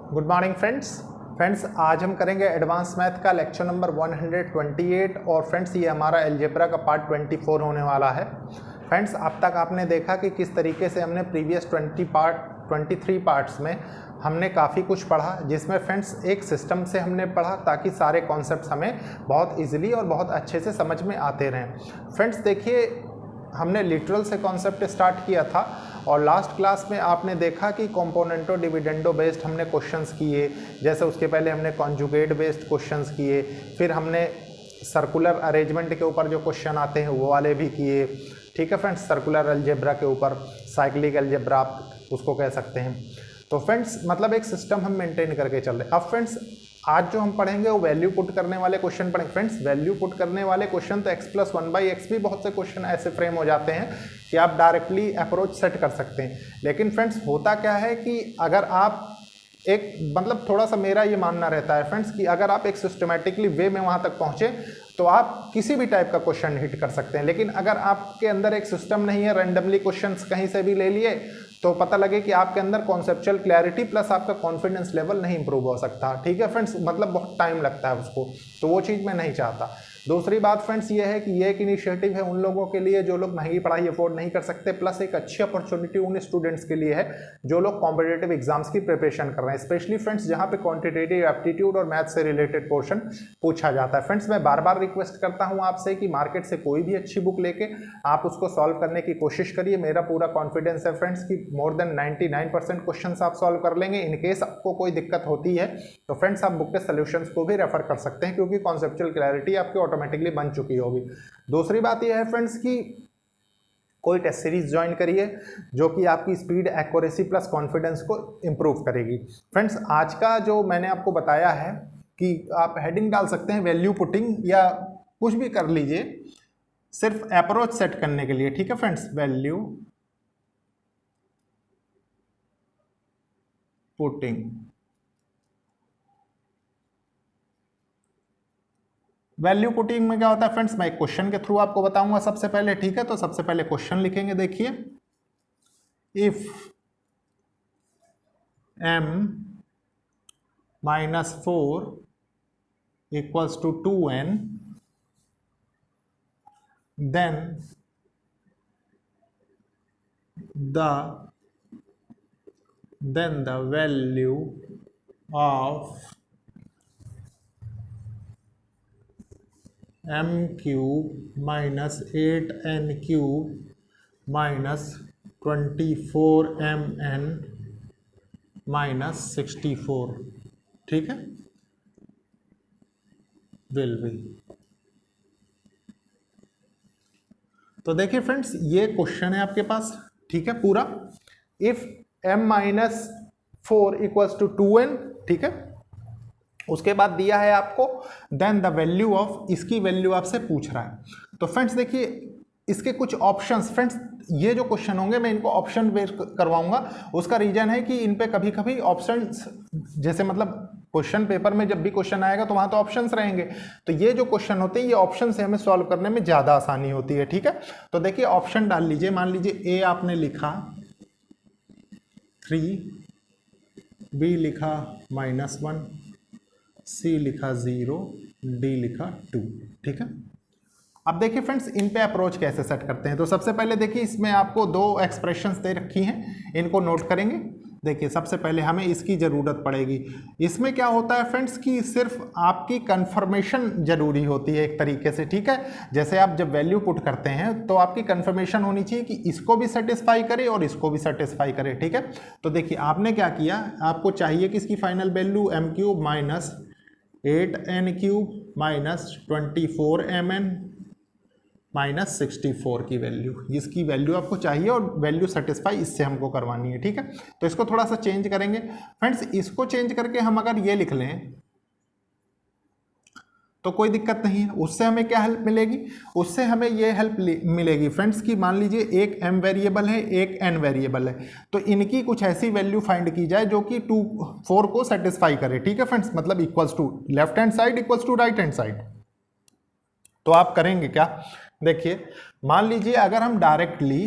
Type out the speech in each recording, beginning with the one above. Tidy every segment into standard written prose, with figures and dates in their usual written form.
Good morning friends आज हम करेंगे एडवांस मैथ का लेक्चर नंबर 128 और फ्रेंड्स ये हमारा अलजेब्रा का पार्ट 24 होने वाला है। फ्रेंड्स अब तक आपने देखा कि किस तरीके से हमने प्रीवियस 23 पार्ट्स में हमने काफ़ी कुछ पढ़ा, जिसमें फ्रेंड्स एक सिस्टम से हमने पढ़ा ताकि सारे कॉन्सेप्ट्स हमें बहुत इजीली और बहुत अच्छे से समझ में आते रहें। फ्रेंड्स देखिए, हमने लिटरल से कॉन्सेप्ट स्टार्ट किया था और लास्ट क्लास में आपने देखा कि कंपोनेंटो डिविडेंडो बेस्ड हमने क्वेश्चंस किए, जैसे उसके पहले हमने कॉन्जुगेट बेस्ड क्वेश्चंस किए, फिर हमने सर्कुलर अरेंजमेंट के ऊपर जो क्वेश्चन आते हैं वो वाले भी किए। ठीक है फ्रेंड्स, सर्कुलर अलजेब्रा के ऊपर, साइक्लिक अलजेब्रा आप उसको कह सकते हैं। तो फ्रेंड्स मतलब एक सिस्टम हम मेंटेन करके चल रहे हैं। अब फ्रेंड्स आज जो हम पढ़ेंगे वो वैल्यू पुट करने वाले क्वेश्चन पढ़ेंगे। फ्रेंड्स वैल्यू पुट करने वाले क्वेश्चन तो x+1/x भी बहुत से क्वेश्चन ऐसे फ्रेम हो जाते हैं कि आप डायरेक्टली अप्रोच सेट कर सकते हैं। लेकिन फ्रेंड्स होता क्या है कि अगर आप एक मतलब थोड़ा सा मेरा ये मानना रहता है फ्रेंड्स कि अगर आप एक सिस्टमैटिकली वे में वहाँ तक पहुँचे तो आप किसी भी टाइप का क्वेश्चन हिट कर सकते हैं। लेकिन अगर आपके अंदर एक सिस्टम नहीं है, रैंडमली क्वेश्चंस कहीं से भी ले लिए, तो पता लगे कि आपके अंदर कॉन्सेप्चुअल क्लैरिटी प्लस आपका कॉन्फिडेंस लेवल नहीं इंप्रूव हो सकता। ठीक है फ्रेंड्स, मतलब बहुत टाइम लगता है उसको, तो वो चीज़ मैं नहीं चाहता। दूसरी बात फ्रेंड्स ये है कि ये एक इनिशिएटिव है उन लोगों के लिए जो लोग महंगी पढ़ाई अफोर्ड नहीं कर सकते, प्लस एक अच्छी अपॉर्चुनिटी उन स्टूडेंट्स के लिए है जो लोग कॉम्पिटिटिव एग्जाम्स की प्रिपरेशन कर रहे हैं, स्पेशली फ्रेंड्स जहाँ पे क्वांटिटेटिव एप्टीट्यूड और मैथ से रिलेटेड पोर्शन पूछा जाता है। फ्रेंड्स मैं बार बार रिक्वेस्ट करता हूँ आपसे कि मार्केट से कोई भी अच्छी बुक लेके आप उसको सॉल्व करने की कोशिश करिए। मेरा पूरा कॉन्फिडेंस है फ्रेंड्स कि मोर देन 99% क्वेश्चन आप सॉल्व कर लेंगे। इनकेस आपको कोई दिक्कत होती है तो फ्रेंड्स आप बुक के सोल्यूशंस को भी रेफर कर सकते हैं, क्योंकि कॉन्सेप्चुअल क्लैरिटी आपकी ऑटोमेटिकली बन चुकी होगी। दूसरी बात यह है फ्रेंड्स कि कोई टेस्ट सीरीज ज्वाइन करिए जो कि आपकी स्पीड, एक्यूरेसी प्लस कॉन्फिडेंस को इंप्रूव करेगी। फ्रेंड्स आज का जो मैंने आपको बताया है कि आप हेडिंग डाल सकते हैं वैल्यू पुटिंग या कुछ भी कर लीजिए, सिर्फ अप्रोच सेट करने के लिए। ठीक है friends, value putting. Value putting में क्या होता है फ्रेंड्स, मैं एक क्वेश्चन के थ्रू आपको बताऊंगा सबसे पहले। ठीक है, तो सबसे पहले क्वेश्चन लिखेंगे। देखिए, if m-4 equals to 2n then the value of m cube minus 8n cube minus 24mn minus 64, ठीक है, विल बी। तो देखिए फ्रेंड्स ये क्वेश्चन है आपके पास। ठीक है, पूरा if m-4 equals to 2n, ठीक है, उसके बाद दिया है आपको देन द वैल्यू ऑफ, इसकी वैल्यू आपसे पूछ रहा है। तो फ्रेंड्स देखिए इसके कुछ ऑप्शंस, फ्रेंड्स ये जो क्वेश्चन होंगे मैं इनको ऑप्शन बेस्ड करवाऊंगा। उसका रीजन है कि इन पे कभी कभी ऑप्शंस, जैसे मतलब क्वेश्चन पेपर में जब भी क्वेश्चन आएगा तो वहां तो ऑप्शंस रहेंगे, तो ये जो क्वेश्चन होते हैं ये ऑप्शन से हमें सॉल्व करने में ज्यादा आसानी होती है। ठीक है, तो देखिए ऑप्शन डाल लीजिए। मान लीजिए ए आपने लिखा 3, बी लिखा -1, सी लिखा 0, डी लिखा 2। ठीक है, अब देखिए फ्रेंड्स इन पे अप्रोच कैसे सेट करते हैं। तो सबसे पहले देखिए इसमें आपको दो एक्सप्रेशंस दे रखी हैं, इनको नोट करेंगे। देखिए सबसे पहले हमें इसकी ज़रूरत पड़ेगी। इसमें क्या होता है फ्रेंड्स कि सिर्फ आपकी कंफर्मेशन जरूरी होती है एक तरीके से। ठीक है, जैसे आप जब वैल्यू पुट करते हैं तो आपकी कंफर्मेशन होनी चाहिए कि इसको भी सेटिस्फाई करे और इसको भी सेटिस्फाई करे। ठीक है, तो देखिए आपने क्या किया, आपको चाहिए कि इसकी final value m³ minus 8n³ minus 24mn minus 64 की वैल्यू, इसकी वैल्यू आपको चाहिए और वैल्यू सेटिस्फाई इससे हमको करवानी है। ठीक है, तो इसको थोड़ा सा चेंज करेंगे फ्रेंड्स। इसको चेंज करके हम अगर ये लिख लें तो कोई दिक्कत नहीं है। उससे हमें क्या हेल्प मिलेगी, उससे हमें ये हेल्प मिलेगी फ्रेंड्स कि मान लीजिए एक m वेरिएबल है, एक n वेरिएबल है, तो इनकी कुछ ऐसी वैल्यू फाइंड की जाए जो कि 4 को सेटिस्फाई करे। ठीक है फ्रेंड्स, मतलब equals to left hand side equals to right hand side. तो आप करेंगे क्या, देखिए मान लीजिए अगर हम डायरेक्टली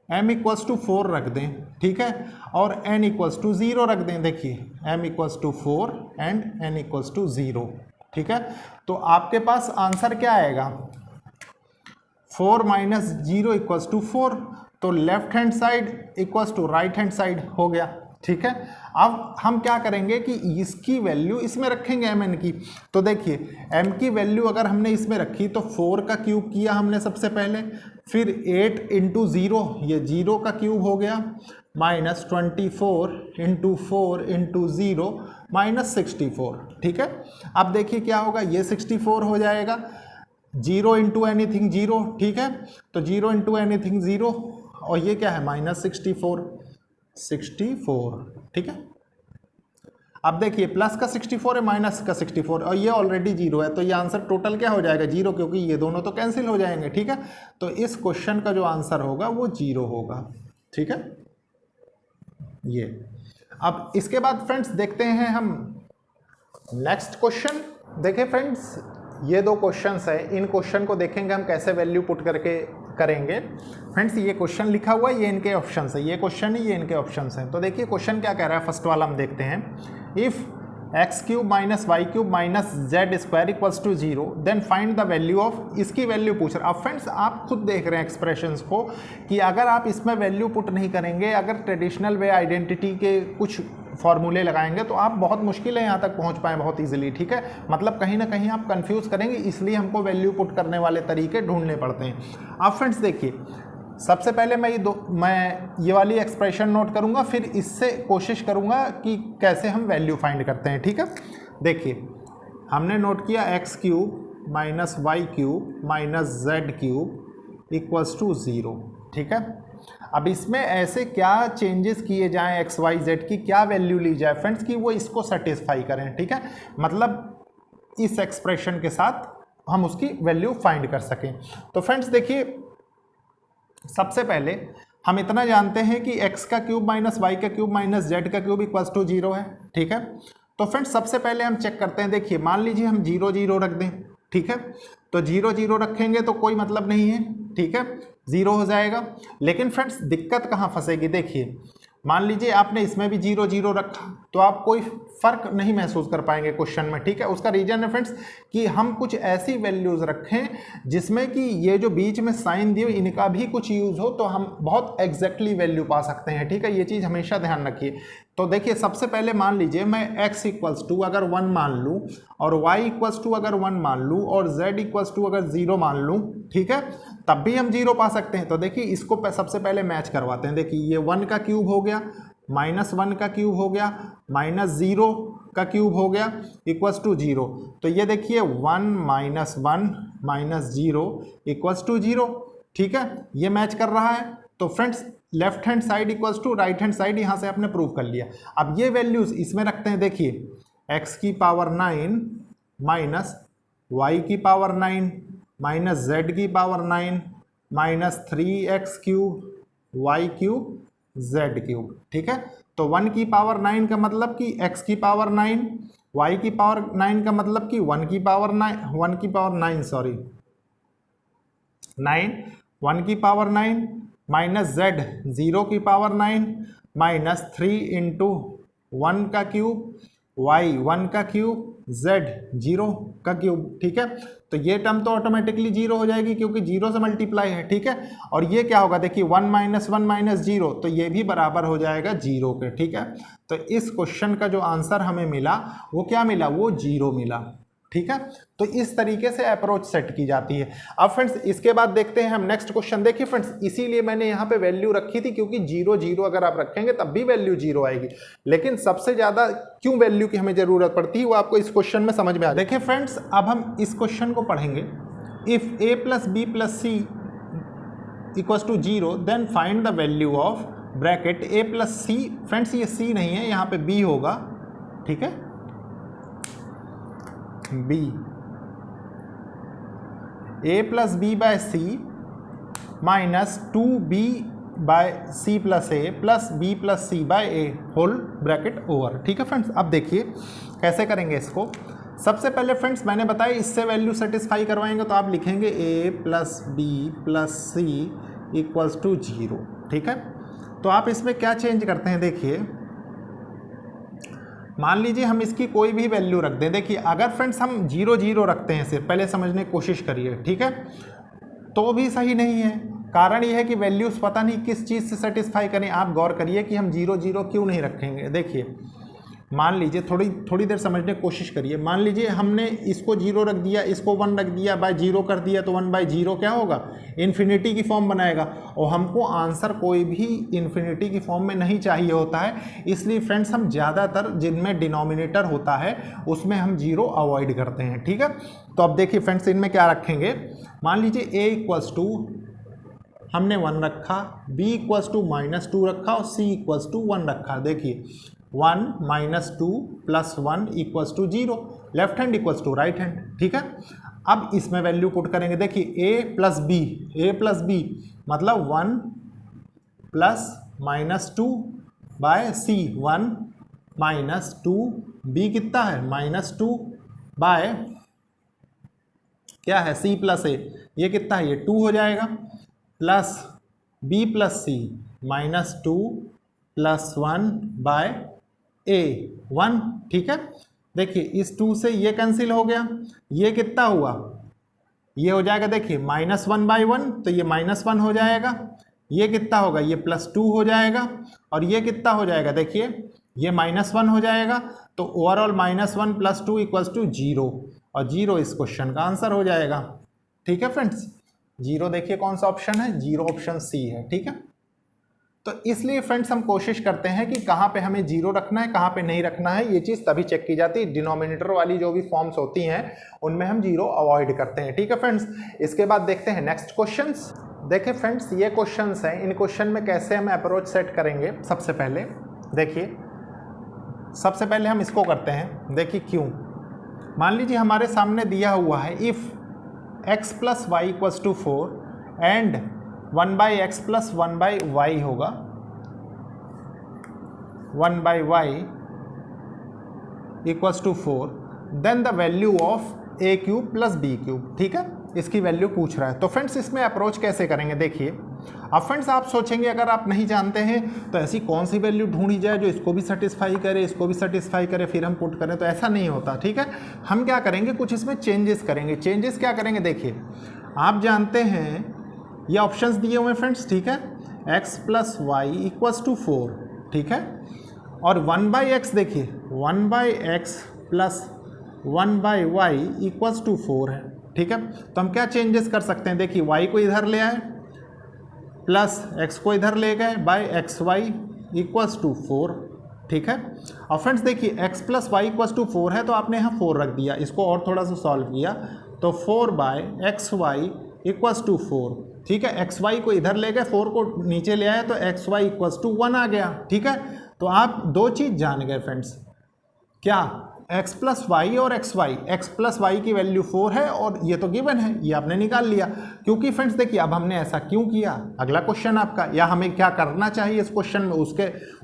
m इक्वल्स टू 4 रख दें, ठीक है, और n इक्वल्स टू 0 रख दें। देखिए m equals to 4 and n equals to 0, ठीक है। तो आपके पास आंसर क्या आएगा, 4 माइनस 0 इक्वल्स टू 4, तो left hand side equals to right hand side हो गया, ठीक है। अब हम क्या करेंगे कि इसकी वैल्यू इसमें रखेंगे mn की। तो देखिए m की वैल्यू अगर हमने इसमें रखी तो 4 का क्यूब किया हमने सबसे पहले, फिर 8 इंटू 0, ये 0 का क्यूब हो गया, माइनस 24 इंटू 4 इंटू 0 माइनस 64, ठीक है। अब देखिए क्या होगा, ये 64 हो जाएगा, 0 इंटू एनीथिंग 0, ठीक है, तो 0 इंटू एनीथिंग 0, और ये क्या है माइनस 64, ठीक है। अब देखिए प्लस का 64 है, माइनस का 64, और ये ऑलरेडी 0 है, तो ये आंसर टोटल क्या हो जाएगा 0, क्योंकि ये दोनों तो कैंसिल हो जाएंगे, ठीक है। तो इस क्वेश्चन का जो आंसर होगा वो 0 होगा, ठीक है। ये अब इसके बाद फ्रेंड्स देखते हैं हम नेक्स्ट क्वेश्चन। देखिए फ्रेंड्स ये दो क्वेश्चंस है, इन क्वेश्चन को देखेंगे हम कैसे वैल्यू पुट करके करेंगे। फ्रेंड्स ये क्वेश्चन लिखा हुआ है, ये इनके ऑप्शंस है, ये क्वेश्चन है, ये इनके ऑप्शंस हैं। तो देखिए क्वेश्चन क्या कह रहा है, फर्स्ट वाला हम देखते हैं, if x cube minus y cube minus z square equals to 0 then find the value of, इसकी वैल्यू पूछ रहा है। अब फ्रेंड्स आप खुद देख रहे हैं एक्सप्रेशंस को कि अगर आप इसमें वैल्यू पुट नहीं करेंगे, अगर ट्रेडिशनल वे आइडेंटिटी के कुछ फॉर्मूले लगाएंगे तो आप बहुत मुश्किल है यहाँ तक पहुँच पाएँ बहुत ईजिली, ठीक है। मतलब कहीं ना कहीं आप कंफ्यूज करेंगे, इसलिए हमको वैल्यू पुट करने वाले तरीके ढूंढने पड़ते हैं। अब फ्रेंड्स देखिए सबसे पहले मैं ये वाली एक्सप्रेशन नोट करूंगा, फिर इससे कोशिश करूंगा कि कैसे हम वैल्यू फाइंड करते हैं, ठीक है। देखिए हमने नोट किया x cube minus y cube minus z cube equals to 0, ठीक है। अब इसमें ऐसे क्या चेंजेस किए जाएं एक्स वाई जेड की, क्या वैल्यू ली जाए फ्रेंड्स कि वो इसको सेटिस्फाई करें, ठीक है। मतलब इस एक्सप्रेशन के साथ हम उसकी वैल्यू फाइंड कर सकें। तो फ्रेंड्स देखिए सबसे पहले हम इतना जानते हैं कि x का क्यूब माइनस वाई का क्यूब माइनस जेड का क्यूब इक्वल्स टू 0 है, ठीक है। तो फ्रेंड्स सबसे पहले हम चेक करते हैं, देखिए मान लीजिए हम 0 0 रख दें, ठीक है। तो 0 0 रखेंगे तो कोई मतलब नहीं है, ठीक है, 0 हो जाएगा। लेकिन फ्रेंड्स दिक्कत कहाँ फंसेगी, देखिए मान लीजिए आपने इसमें भी 0 0 रखा तो आप कोई फर्क नहीं महसूस कर पाएंगे क्वेश्चन में, ठीक है। उसका रीजन है फ्रेंड्स कि हम कुछ ऐसी वैल्यूज रखें जिसमें कि ये जो बीच में साइन दिए इनका भी कुछ यूज हो, तो हम बहुत एग्जैक्टली वैल्यू पा सकते हैं, ठीक है। ये चीज़ हमेशा ध्यान रखिए। तो देखिए सबसे पहले मान लीजिए मैं x इक्वल्स टू अगर 1 मान लूँ और y इक्वल्स टू अगर 1 मान लूँ और z इक्वल्स टू अगर 0 मान लूँ, ठीक है, तब भी हम 0 पा सकते हैं। तो देखिए इसको सबसे पहले मैच करवाते हैं। देखिए ये 1 का क्यूब हो गया, माइनस 1 का क्यूब हो गया, माइनस 0 का क्यूब हो गया इक्वल्स टू 0। तो ये देखिए 1 माइनस 1 माइनस 0 इक्वल्स टू 0, ठीक है, ये मैच कर रहा है। तो friends left hand side equals to right hand side यहाँ से आपने प्रूव कर लिया। अब ये वैल्यूज इसमें रखते हैं, देखिए x की पावर 9 माइनस y की पावर 9 माइनस z की power 9 minus 3x cube y cube z cube, ठीक है। तो 1 की पावर 9 का मतलब कि x की पावर 9, y की पावर 9 का मतलब कि 1 की पावर 9 सॉरी 9 1 की पावर 9 माइनस z 0 की पावर 9 माइनस 3 इंटू 1 का क्यूब y 1 का क्यूब z 0 का क्यूब, ठीक है। तो ये टर्म तो ऑटोमेटिकली 0 हो जाएगी क्योंकि 0 से मल्टीप्लाई है, ठीक है। और ये क्या होगा, देखिए 1 माइनस 1 माइनस 0, तो ये भी बराबर हो जाएगा 0 के, ठीक है। तो इस क्वेश्चन का जो आंसर हमें मिला वो क्या मिला, वो 0 मिला, ठीक है। तो इस तरीके से अप्रोच सेट की जाती है। अब फ्रेंड्स इसके बाद देखते हैं हम नेक्स्ट क्वेश्चन। देखिए फ्रेंड्स इसीलिए मैंने यहाँ पे वैल्यू रखी थी क्योंकि 0 0 अगर आप रखेंगे तब भी वैल्यू 0 आएगी, लेकिन सबसे ज़्यादा क्यों वैल्यू की हमें ज़रूरत पड़ती है वो आपको इस क्वेश्चन में समझ में आ। देखिए फ्रेंड्स अब हम इस क्वेश्चन को पढ़ेंगे, if a plus b plus c equals to 0 then find the value of bracket a plus c. Friends ये c नहीं है, यहाँ पे b होगा, ठीक है, b a plus b by c minus 2b by सी plus a plus b plus c by a whole bracket over, ठीक है फ्रेंड्स। अब देखिए कैसे करेंगे इसको। सबसे पहले फ्रेंड्स मैंने बताया इससे वैल्यू सेटिस्फाई करवाएंगे तो आप लिखेंगे a plus b plus c equals to 0, ठीक है। तो आप इसमें क्या चेंज करते हैं, देखिए मान लीजिए हम इसकी कोई भी वैल्यू रख दें। देखिए अगर फ्रेंड्स हम 0 0 रखते हैं, सिर्फ पहले समझने की कोशिश करिए, ठीक है, तो भी सही नहीं है। कारण यह है कि वैल्यूज पता नहीं किस चीज़ से सेटिस्फाई करें। आप गौर करिए कि हम 0 0 क्यों नहीं रखेंगे। देखिए मान लीजिए थोड़ी देर समझने की कोशिश करिए। मान लीजिए हमने इसको 0 रख दिया, इसको 1 रख दिया, बाय 0 कर दिया, तो 1/0 क्या होगा, इन्फिनिटी की फॉर्म बनाएगा। और हमको आंसर कोई भी इन्फिनिटी की फॉर्म में नहीं चाहिए होता है। इसलिए फ्रेंड्स हम ज़्यादातर जिनमें डिनोमिनेटर होता है उसमें हम 0 अवॉइड करते हैं, ठीक है। तो अब देखिए फ्रेंड्स इनमें क्या रखेंगे। मान लीजिए a इक्वल्स टू हमने 1 रखा, b इक्वल्स टू -2 रखा और c इक्वल्स टू 1 रखा। देखिए 1 - 2 + 1 equals to 0, left hand equals to right hand, ठीक है। अब इसमें वैल्यू पुट करेंगे। देखिए a + b मतलब 1 + -2 बाय c, 1 - 2, b कितना है -2 बाय क्या है c + a, ये कितना है, ये 2 हो जाएगा, plus b + c -2 + 1 by a, 1, ठीक है। देखिए इस 2 से ये कैंसिल हो गया, ये कितना हुआ, ये हो जाएगा, देखिए -1/1, तो ये -1 हो जाएगा, ये कितना होगा, ये +2 हो जाएगा, और ये कितना हो जाएगा, देखिए ये -1 हो जाएगा। तो ओवरऑल -1 + 2 = 0, और 0 इस क्वेश्चन का आंसर हो जाएगा, ठीक है फ्रेंड्स। 0 देखिए कौन सा ऑप्शन है, 0 ऑप्शन सी है, ठीक है। तो इसलिए फ्रेंड्स हम कोशिश करते हैं कि कहाँ पे हमें 0 रखना है, कहाँ पे नहीं रखना है। ये चीज़ तभी चेक की जाती है, डिनोमिनेटर वाली जो भी फॉर्म्स होती हैं उनमें हम 0 अवॉइड करते हैं, ठीक है फ्रेंड्स। इसके बाद देखते हैं नेक्स्ट क्वेश्चंस। देखिए फ्रेंड्स ये क्वेश्चंस हैं, इन क्वेश्चन में कैसे हम अप्रोच सेट करेंगे। सबसे पहले देखिए, सबसे पहले हम इसको करते हैं। देखिए क्यों, मान लीजिए हमारे सामने दिया हुआ है if x + y = 4 and 1/x + 1/y होगा, 1/y = 4, then the value of a³ + b³, ठीक है, इसकी वैल्यू पूछ रहा है। तो फ्रेंड्स इसमें अप्रोच कैसे करेंगे, देखिए अब फ्रेंड्स आप सोचेंगे अगर आप नहीं जानते हैं तो ऐसी कौन सी वैल्यू ढूंढी जाए जो इसको भी सेटिस्फाई करे, इसको भी सेटिस्फाई करे, फिर हम पुट करें, तो ऐसा नहीं होता, ठीक है। हम क्या करेंगे, कुछ इसमें चेंजेस करेंगे। चेंजेस क्या करेंगे, देखिए आप जानते हैं ये ऑप्शंस दिए हुए हैं फ्रेंड्स, ठीक है, x + y = 4, ठीक है, और 1/x देखिए 1/x + 1/y = 4 है, ठीक है। तो हम क्या चेंजेस कर सकते हैं, देखिए y को इधर ले आए, प्लस x को इधर ले गए, बाय xy = 4, ठीक है। और फ्रेंड्स देखिए x + y = 4 है, तो आपने यहाँ 4 रख दिया, इसको और थोड़ा सा सॉल्व किया तो 4/xy = 4, ठीक है। xy को इधर ले गए, 4 को नीचे ले आए तो xy = 1 आ गया, ठीक है। तो आप दो चीज़ जान गए फ्रेंड्स, क्या, x + y और xy, x + y की वैल्यू 4 है और ये तो गिवन है, ये आपने निकाल लिया। क्योंकि फ्रेंड्स देखिए अब हमने ऐसा क्यों किया, अगला क्वेश्चन आपका, या हमें क्या करना चाहिए इस क्वेश्चन में,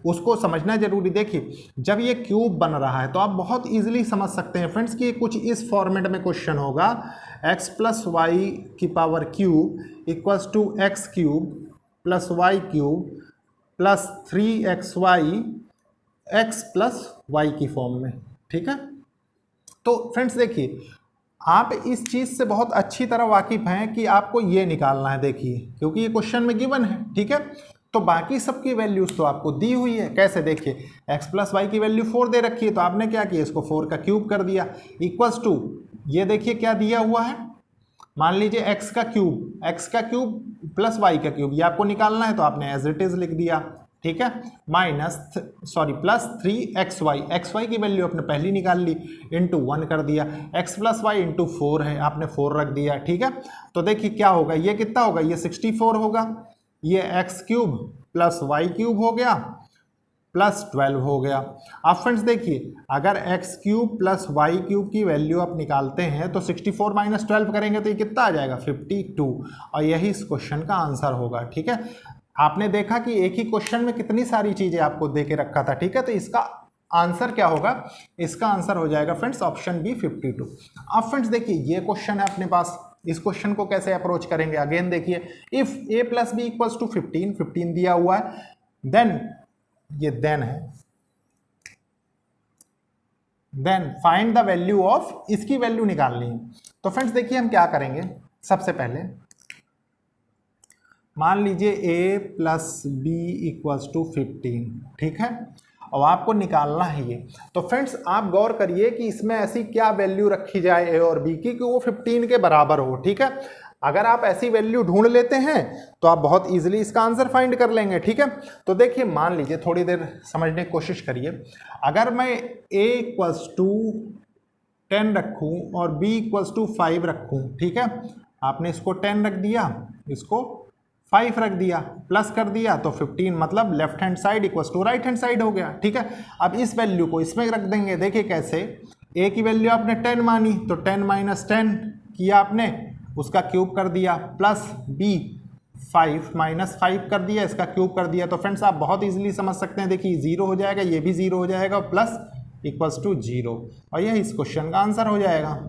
उसको समझना जरूरी। देखिए जब ये क्यूब बन रहा है तो आप बहुत ईजिली समझ सकते हैं फ्रेंड्स कि कुछ इस फॉर्मेट में क्वेश्चन होगा, x + y³ = x³ + y³ + 3xy x + y की फॉर्म में, ठीक है। तो फ्रेंड्स देखिए आप इस चीज़ से बहुत अच्छी तरह वाकिफ़ हैं कि आपको ये निकालना है, देखिए क्योंकि ये क्वेश्चन में गिवन है, ठीक है। तो बाकी सबकी वैल्यूज़ तो आपको दी हुई है, कैसे, देखिए x + y की वैल्यू 4 दे रखी है, तो आपने क्या किया, इसको 4 का क्यूब कर दिया, = ये देखिए क्या दिया हुआ है, मान लीजिए x का क्यूब + y का क्यूब, ये आपको निकालना है, तो आपने एज इट इज़ लिख दिया, ठीक है, + 3xy की वैल्यू आपने पहली निकाल ली, × 1 कर दिया, x + y × 4 है, आपने 4 रख दिया, ठीक है। तो देखिए क्या होगा, ये कितना होगा, ये 64 होगा, ये x³ + y³ हो गया +12 हो गया। अब फ्रेंड्स देखिए अगर x³ + y³ की वैल्यू आप निकालते हैं तो 64 - 12 करेंगे तो ये कितना आ जाएगा, 52, और यही इस क्वेश्चन का आंसर होगा, ठीक है। आपने देखा कि एक ही क्वेश्चन में कितनी सारी चीज़ें आपको दे के रखा था, ठीक है। तो इसका आंसर क्या होगा, इसका आंसर हो जाएगा फ्रेंड्स ऑप्शन बी 52। अब फ्रेंड्स देखिए ये क्वेश्चन है अपने पास, इस क्वेश्चन को कैसे अप्रोच करेंगे? अगेन देखिए, if a plus b equals to 15, 15 दिया हुआ है, देन ये देन है, then find the value of, इसकी वैल्यू निकालनी है। तो फ्रेंड्स देखिए हम क्या करेंगे, सबसे पहले मान लीजिए a plus b equals to 15, ठीक है, और आपको निकालना है ये। तो फ्रेंड्स आप गौर करिए कि इसमें ऐसी क्या वैल्यू रखी जाए a और b की कि वो 15 के बराबर हो, ठीक है। अगर आप ऐसी वैल्यू ढूंढ लेते हैं तो आप बहुत इजीली इसका आंसर फाइंड कर लेंगे, ठीक है। तो देखिए मान लीजिए, थोड़ी देर समझने की कोशिश करिए, अगर मैं a इक्वल्स टू 10 रखूं और b इक्वल्स टू 5 रखूं, ठीक है, आपने इसको 10 रख दिया, इसको 5 रख दिया, प्लस कर दिया, तो 15 मतलब left hand side equals to right hand side हो गया, ठीक है। अब इस वैल्यू को इसमें रख देंगे, देखिए कैसे, a की वैल्यू आपने 10 मानी तो 10 माइनस 10 किया आपने, उसका क्यूब कर दिया, प्लस b 5 माइनस 5 कर दिया, इसका क्यूब कर दिया। तो फ्रेंड्स आप बहुत इजीली समझ सकते हैं, देखिए 0 हो जाएगा, ये भी 0 हो जाएगा, प्लस इक्वल्स टू 0, और यह इस क्वेश्चन का आंसर हो जाएगा,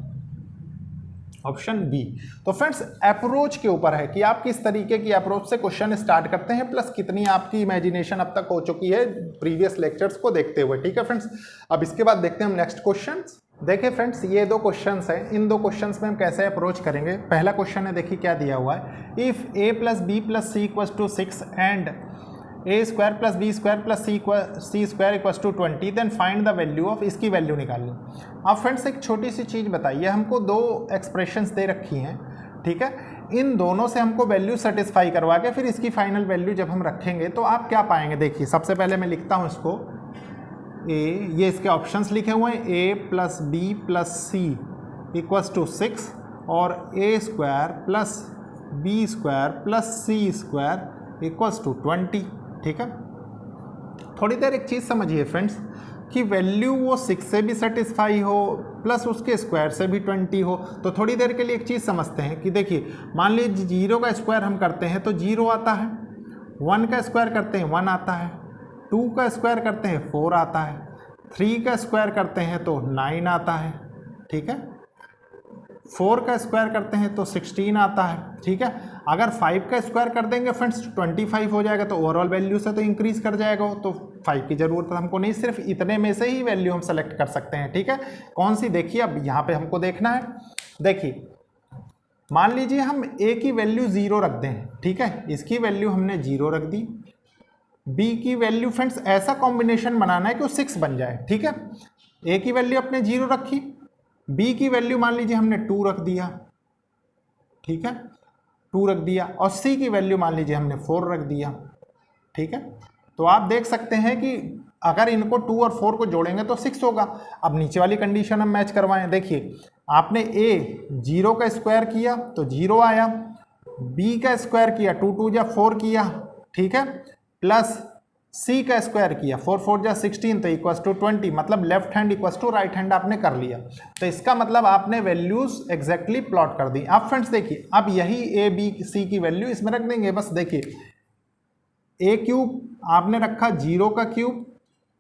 ऑप्शन बी। तो फ्रेंड्स अप्रोच के ऊपर है कि आप किस तरीके की अप्रोच से क्वेश्चन स्टार्ट करते हैं, प्लस कितनी आपकी इमेजिनेशन अब तक हो चुकी है प्रीवियस लेक्चर्स को देखते हुए, ठीक है फ्रेंड्स। अब इसके बाद देखते हैं हम नेक्स्ट क्वेश्चन। देखिए फ्रेंड्स ये दो क्वेश्चंस हैं, इन दो क्वेश्चंस में हम कैसे अप्रोच करेंगे। पहला क्वेश्चन है, देखिए क्या दिया हुआ है, if a plus b plus c equals to 6 and a square plus b square plus c square equals to 20, then find the value of, इसकी वैल्यू निकालनी। अब फ्रेंड्स एक छोटी सी चीज़ बताइए, हमको दो एक्सप्रेशंस दे रखी हैं, ठीक है, इन दोनों से हमको वैल्यू सेटिस्फाई करवा के फिर इसकी फाइनल वैल्यू जब हम रखेंगे तो आप क्या पाएंगे। देखिए सबसे पहले मैं लिखता हूँ इसको, ये इसके ऑप्शंस लिखे हुए हैं, a plus b plus c equals to 6 और a square plus b square plus c square equals to 20, ठीक है। थोड़ी देर एक चीज़ समझिए फ्रेंड्स कि वैल्यू वो 6 से भी सेटिस्फाई हो प्लस उसके स्क्वायर से भी 20 हो, तो थोड़ी देर के लिए एक चीज़ समझते हैं कि देखिए मान लीजिए 0 का स्क्वायर हम करते हैं तो 0 आता है, 1 का स्क्वायर करते हैं 1 आता है, 2 का स्क्वायर करते हैं 4 आता है, 3 का स्क्वायर करते हैं तो 9 आता है, ठीक है, 4 का स्क्वायर करते हैं तो 16 आता है, ठीक है। अगर 5 का स्क्वायर कर देंगे फ्रेंड्स 25 हो जाएगा, तो ओवरऑल वैल्यू से तो इंक्रीज कर जाएगा, तो 5 की ज़रूरत हमको नहीं, सिर्फ इतने में से ही वैल्यू हम सेलेक्ट कर सकते हैं, ठीक है। कौन सी, देखिए अब यहाँ पे हमको देखना है, देखिए मान लीजिए हम a की वैल्यू 0 रख दें, ठीक है, इसकी वैल्यू हमने 0 रख दी, b की वैल्यू फ्रेंड्स ऐसा कॉम्बिनेशन बनाना है कि वो 6 बन जाए, ठीक है। a की वैल्यू अपने 0 रखी, b की वैल्यू मान लीजिए हमने 2 रख दिया, ठीक है, 2 रख दिया, और c की वैल्यू मान लीजिए हमने 4 रख दिया, ठीक है। तो आप देख सकते हैं कि अगर इनको 2 और 4 को जोड़ेंगे तो 6 होगा। अब नीचे वाली कंडीशन हम मैच करवाएं, देखिए आपने a 0 का स्क्वायर किया तो 0 आया, b का स्क्वायर किया 2 2 जा 4 किया, ठीक है, प्लस c का स्क्वायर किया 4 4 जा 16 तो इक्वल्स टू 20, मतलब left hand equals to right hand आपने कर लिया। तो इसका मतलब आपने वैल्यूज एग्जैक्टली प्लॉट कर दी। अब फ्रेंड्स देखिए, अब यही a b c की वैल्यू इसमें रख देंगे, बस देखिए a क्यूब आपने रखा 0 का क्यूब,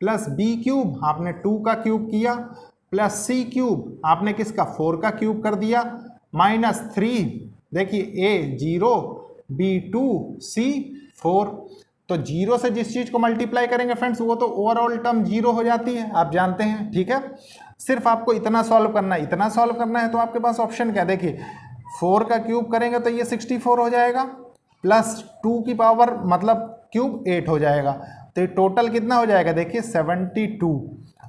प्लस b क्यूब आपने 2 का क्यूब किया, प्लस c क्यूब आपने किसका 4 का क्यूब कर दिया, माइनस 3, देखिए a 0 b 2 c 4। तो 0 से जिस चीज़ को मल्टीप्लाई करेंगे फ्रेंड्स वो तो ओवरऑल टर्म 0 हो जाती है, आप जानते हैं, ठीक है। सिर्फ आपको इतना सॉल्व करना है, इतना सॉल्व करना है, तो आपके पास ऑप्शन क्या, देखिए 4 का क्यूब करेंगे तो ये 64 हो जाएगा, प्लस 2 की पावर मतलब क्यूब 8 हो जाएगा, तो ये टोटल कितना हो जाएगा, देखिए 72।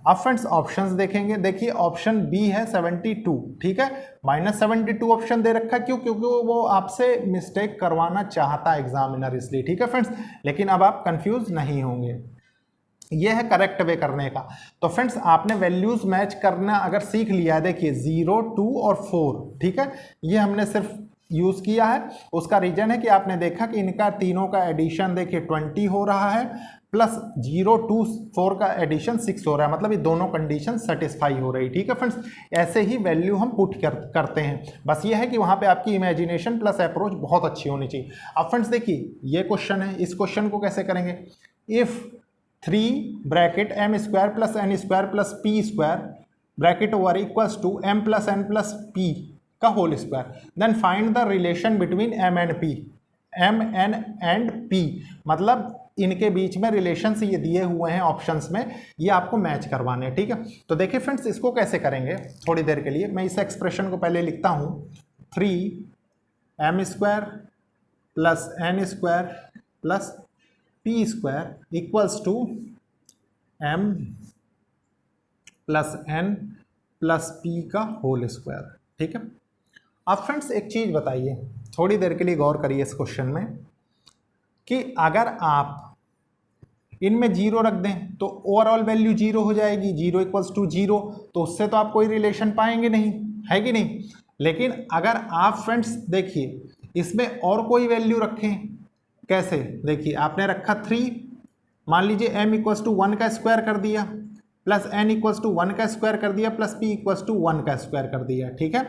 अब फ्रेंड्स ऑप्शंस देखेंगे, देखिए ऑप्शन बी है 72, ठीक है, -72 ऑप्शन दे रखा, क्यों, क्योंकि वो आपसे मिस्टेक करवाना चाहता है एग्जामिनर, इसलिए, ठीक है फ्रेंड्स। लेकिन अब आप कंफ्यूज नहीं होंगे, ये है करेक्ट वे करने का। तो फ्रेंड्स आपने वैल्यूज मैच करना अगर सीख लिया है, देखिए 0 2 और 4, ठीक है, ये हमने सिर्फ यूज किया है। उसका रीजन है कि आपने देखा कि इनका तीनों का एडिशन देखिए 20 हो रहा है, प्लस 0 2 4 का एडिशन 6 हो रहा है, मतलब ये दोनों कंडीशन सेटिस्फाई हो रही, ठीक है फ्रेंड्स। ऐसे ही वैल्यू हम पुट करते हैं, बस ये है कि वहाँ पे आपकी इमेजिनेशन प्लस अप्रोच बहुत अच्छी होनी चाहिए। अब फ्रेंड्स देखिए ये क्वेश्चन है, इस क्वेश्चन को कैसे करेंगे, if 3 bracket m square plus n square plus p square bracket over equals to m plus n plus p का whole square. Then find the relation between m and p, m n and p, मतलब इनके बीच में relations ये दिए हुए हैं options में, ये आपको मैच करवाने हैं, ठीक है। तो देखिए फ्रेंड्स, इसको कैसे करेंगे थोड़ी देर के लिए मैं इस एक्सप्रेशन को पहले लिखता हूँ, 3m² plus n² plus p² equals to m plus n plus p का होल स्क्वायर, ठीक है। अब फ्रेंड्स एक चीज़ बताइए, थोड़ी देर के लिए गौर करिए इस क्वेश्चन में, कि अगर आप इनमें जीरो रख दें तो ओवरऑल वैल्यू जीरो हो जाएगी, जीरो इक्वल्स टू जीरो, तो उससे तो आप कोई रिलेशन पाएंगे नहीं, है कि नहीं। लेकिन अगर आप फ्रेंड्स देखिए इसमें और कोई वैल्यू रखें, कैसे, देखिए आपने रखा 3, मान लीजिए m इक्वल्स टू 1 का स्क्वायर कर दिया, प्लस n इक्वल्स टू 1 का स्क्वायर कर दिया, प्लस p इक्वल्स टू 1 का स्क्वायर कर दिया, ठीक है।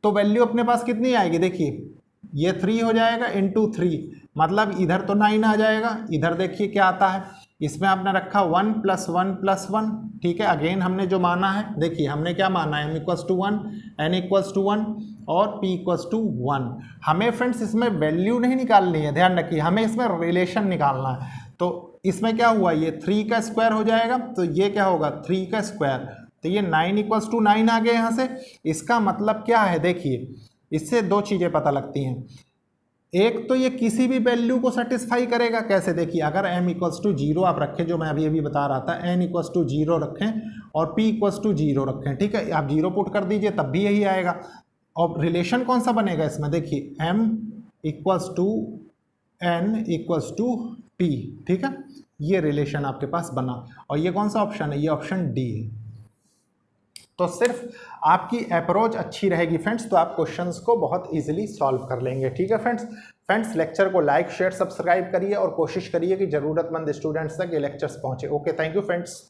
तो वैल्यू अपने पास कितनी आएगी, देखिए ये 3 हो जाएगा इंटू 3, मतलब इधर तो 9 आ जाएगा, इधर देखिए क्या आता है, इसमें आपने रखा 1 प्लस 1 प्लस 1, ठीक है। अगेन हमने जो माना है, देखिए हमने क्या माना है, m equals to 1, n equals to 1 और p इक्वल्स टू 1। हमें फ्रेंड्स इसमें वैल्यू नहीं निकालनी है, ध्यान रखिए, हमें इसमें रिलेशन निकालना है। तो इसमें क्या हुआ, ये 3 का स्क्वायर हो जाएगा, तो ये क्या होगा 3 का स्क्वायर, तो ये 9 इक्वल्स टू 9 आ गए यहाँ से। इसका मतलब क्या है, देखिए इससे दो चीज़ें पता लगती हैं, एक तो ये किसी भी वैल्यू को सेटिस्फाई करेगा, कैसे, देखिए अगर m इक्वल्स टू 0 आप रखें, जो मैं अभी अभी बता रहा था, n इक्वल्स टू 0 रखें और p इक्वल्स टू 0 रखें, ठीक है, आप 0 पुट कर दीजिए तब भी यही आएगा। और रिलेशन कौन सा बनेगा इसमें, देखिए m equals to n equals to p, ठीक है, ये रिलेशन आपके पास बना। और ये कौन सा ऑप्शन है, ये ऑप्शन डी है। तो सिर्फ आपकी अप्रोच अच्छी रहेगी फ्रेंड्स, तो आप क्वेश्चंस को बहुत इजीली सॉल्व कर लेंगे, ठीक है फ्रेंड्स लेक्चर को लाइक शेयर सब्सक्राइब करिए और कोशिश करिए कि ज़रूरतमंद स्टूडेंट्स तक ये लेक्चर्स पहुंचे। Okay, thank you friends.